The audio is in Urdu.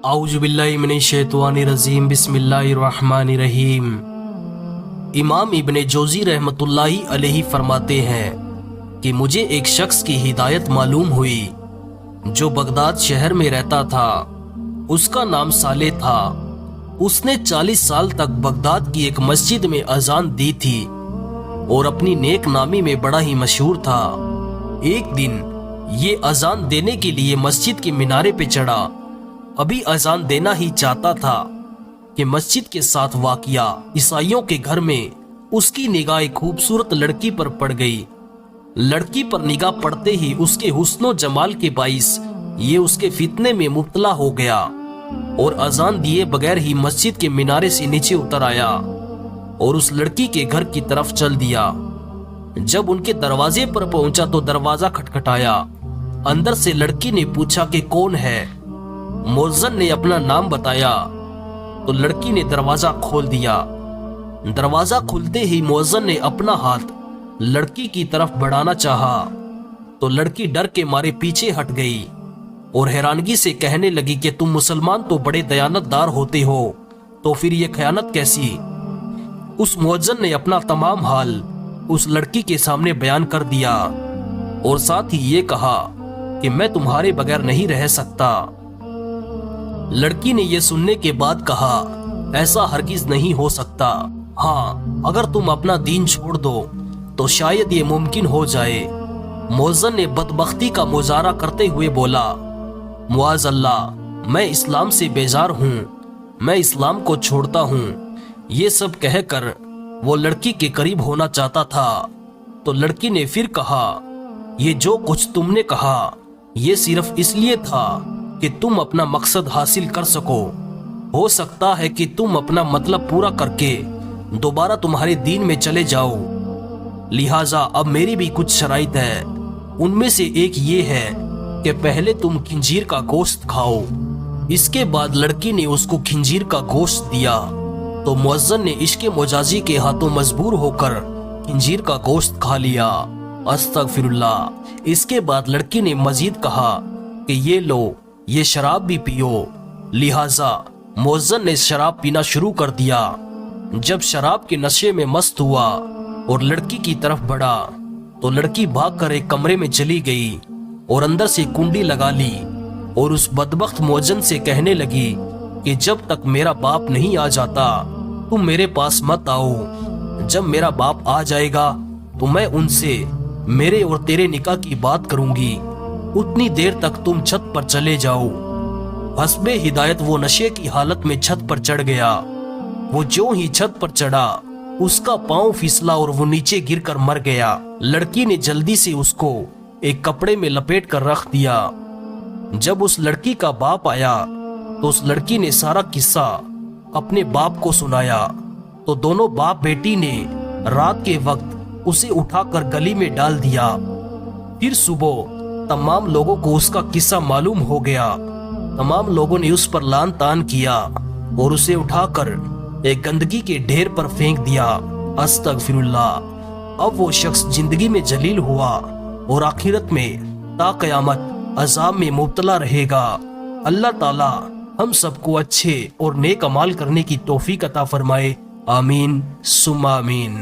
اعوذ باللہ من الشیطان الرجیم بسم اللہ الرحمن الرحیم۔ امام ابن جوزی رحمۃ اللہ علیہ فرماتے ہیں کہ مجھے ایک شخص کی ہدایت معلوم ہوئی جو بغداد شہر میں رہتا تھا۔ اس کا نام صالح تھا۔ اس نے 40 سال تک بغداد کی ایک مسجد میں اذان دی تھی اور اپنی نیک نامی میں بڑا ہی مشہور تھا۔ ایک دن یہ اذان دینے کے لیے مسجد کے مینارے پہ چڑھا۔ ابھی اذان دینا ہی چاہتا تھا کہ مسجد کے ساتھ واقعہ عیسائیوں کے گھر میں اس کی نگاہ ایک خوبصورت لڑکی پر پڑ گئی۔ لڑکی پر نگاہ پڑتے ہی اس کے حسن و جمال کے باعث یہ اس کے فتنے میں مبتلا ہو گیا اور اذان دیے بغیر ہی مسجد کے مینارے سے نیچے اتر آیا اور اس لڑکی کے گھر کی طرف چل دیا۔ جب ان کے دروازے پر پہنچا تو دروازہ کھٹکھٹایا۔ اندر سے لڑکی نے پوچھا کہ کون ہے؟ مؤذن نے اپنا نام بتایا تو لڑکی نے دروازہ کھول دیا۔ دروازہ کھلتے ہی مؤذن نے اپنا ہاتھ لڑکی کی طرف بڑھانا چاہا تو لڑکی ڈر کے مارے پیچھے ہٹ گئی اور حیرانگی سے کہنے لگی کہ تم مسلمان تو بڑے دیانت دار ہوتے ہو، تو پھر یہ خیانت کیسی؟ اس مؤذن نے اپنا تمام حال اس لڑکی کے سامنے بیان کر دیا اور ساتھ ہی یہ کہا کہ میں تمہارے بغیر نہیں رہ سکتا۔ لڑکی نے یہ سننے کے بعد کہا ایسا ہرگز نہیں ہو سکتا، ہاں اگر تم اپنا دین چھوڑ دو تو شاید یہ ممکن ہو جائے۔ مؤذن نے بدبختی کا مظاہرہ کرتے ہوئے بولا معاذ اللہ، میں اسلام سے بیزار ہوں، میں اسلام کو چھوڑتا ہوں۔ یہ سب کہہ کر وہ لڑکی کے قریب ہونا چاہتا تھا تو لڑکی نے پھر کہا یہ جو کچھ تم نے کہا یہ صرف اس لیے تھا کہ تم اپنا مقصد حاصل کر سکو۔ ہو سکتا ہے کہ تم اپنا مطلب پورا کر کے دوبارہ تمہارے دین میں چلے جاؤ، لہٰذا اب میری بھی کچھ شرائط ہے۔ ان میں سے ایک یہ ہے کہ پہلے تم خنزیر کا گوشت کھاؤ۔ اس کے بعد لڑکی نے اس کو خنزیر کا گوشت دیا تو مؤذن نے عشق مجازی کے ہاتھوں مجبور ہو کر خنزیر کا گوشت کھا لیا۔ استغفر اللہ۔ اس کے بعد لڑکی نے مزید کہا کہ یہ لو، یہ شراب بھی پیو، لہٰذا مؤذن نے شراب پینا شروع کر دیا۔ جب شراب کے نشے میں مست ہوا اور لڑکی کی طرف بڑھا تو لڑکی بھاگ کر ایک کمرے میں چلی گئی اور اندر سے کنڈی لگا لی اور اس بدبخت مؤذن سے کہنے لگی کہ جب تک میرا باپ نہیں آ جاتا تم میرے پاس مت آؤ، جب میرا باپ آ جائے گا تو میں ان سے میرے اور تیرے نکاح کی بات کروں گی، اتنی دیر تک تم چھت پر چلے جاؤ۔ حسب ہدایت وہ نشے کی حالت میں چھت پر چڑھ گیا۔ وہ جو ہی چھت پر چڑھا اس کا پاؤں پھسلا اور وہ نیچے گر کر مر گیا۔ لڑکی نے جلدی سے اس کو ایک کپڑے میں لپیٹ کر رکھ دیا۔ جب اس لڑکی کا باپ آیا تو اس لڑکی نے سارا قصہ اپنے باپ کو سنایا تو دونوں باپ بیٹی نے رات کے وقت اسے اٹھا کر گلی میں ڈال دیا۔ پھر صبح تمام لوگوں کو اس کا قصہ معلوم ہو گیا۔ تمام لوگوں نے اس پر لعن طعن کیا اور اسے اٹھا کر ایک گندگی کے ڈھیر پر پھینک دیا۔ استغفر اللہ۔ اب وہ شخص زندگی میں ذلیل ہوا اور آخرت میں تا قیامت عذاب میں مبتلا رہے گا۔ اللہ تعالی ہم سب کو اچھے اور نیک اعمال کرنے کی توفیق عطا فرمائے، آمین ثم آمین۔